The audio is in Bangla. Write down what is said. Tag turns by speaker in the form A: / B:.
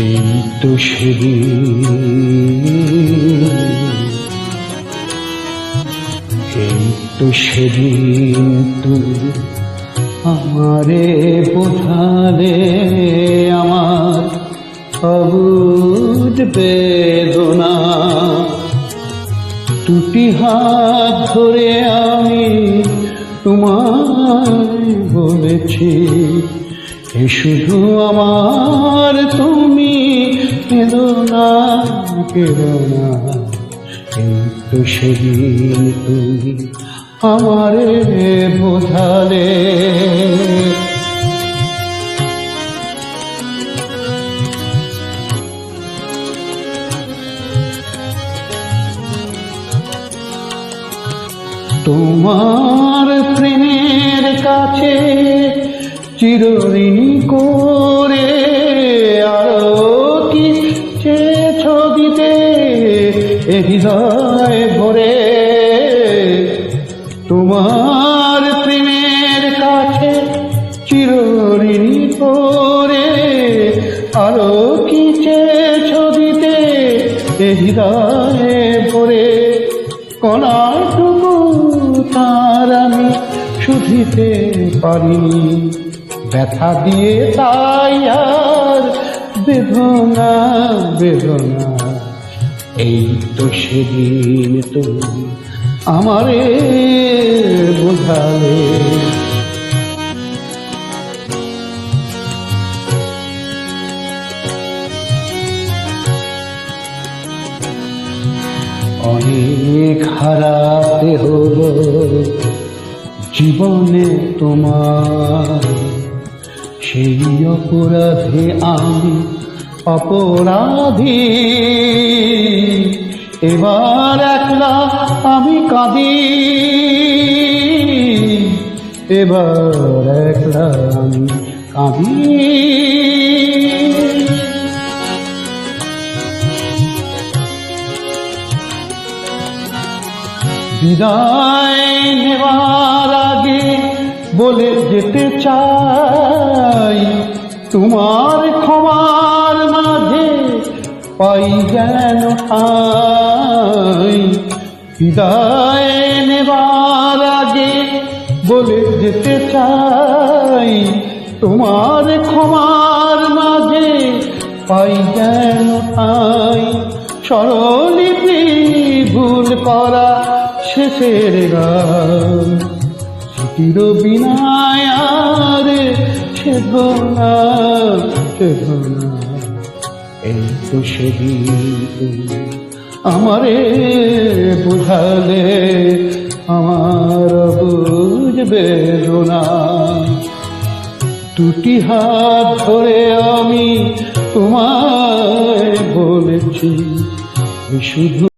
A: এই তো সেদিন তুই আমারে বোঝালে আমার অবুঝ বেদনা। দুটি হাত ধরে আমি তোমায় বলেছি, এ শুধু আমার, তুমি কেঁদো না, কেঁদো না। এই তো সেদিন তুমি আমারে বোঝালে। তোমার প্রেমের কাছে চিরঋণী করে আরো কি চেয়েছ দিতে এ হৃদয় ভরে। তোমার প্রেমের কাছে চিরঋণী করে আরো কি চেয়েছ দিতে এ হৃদয় ভরে। কণাটুকু তার আমি শুধিতে পারিনি, ব্যথা দিয়ে তাই আর বেদনা বেদনা। এই তো সেদিন তুমি আমারে বোঝালে। অনেক হারাতে হলো জীবনে তোমার, সেই অপরাধে আমি অপরাধী। এবার একলা আমি কাঁদি, এবার একলা আমি কাঁদি। বিদায় নেবার আগে বলে যেতে চাই, তোমার ক্ষমার মাঝে পাই যেন ঠাঁই। বিদায় নেবার আগে বলে যেতে চাই, তোমার ক্ষমার মাঝে পাই যেন ঠাঁই। স্বরলিপি ভুল করা শেষের গান, স্মৃতির বিনায় আর ছেদো না, ছেদো না। এই তো সেদিন তুমি আমারে বোঝালে আমার অবুঝ বেদনা। দুটি হাত ধরে আমি তোমায় বলেছি, শুধু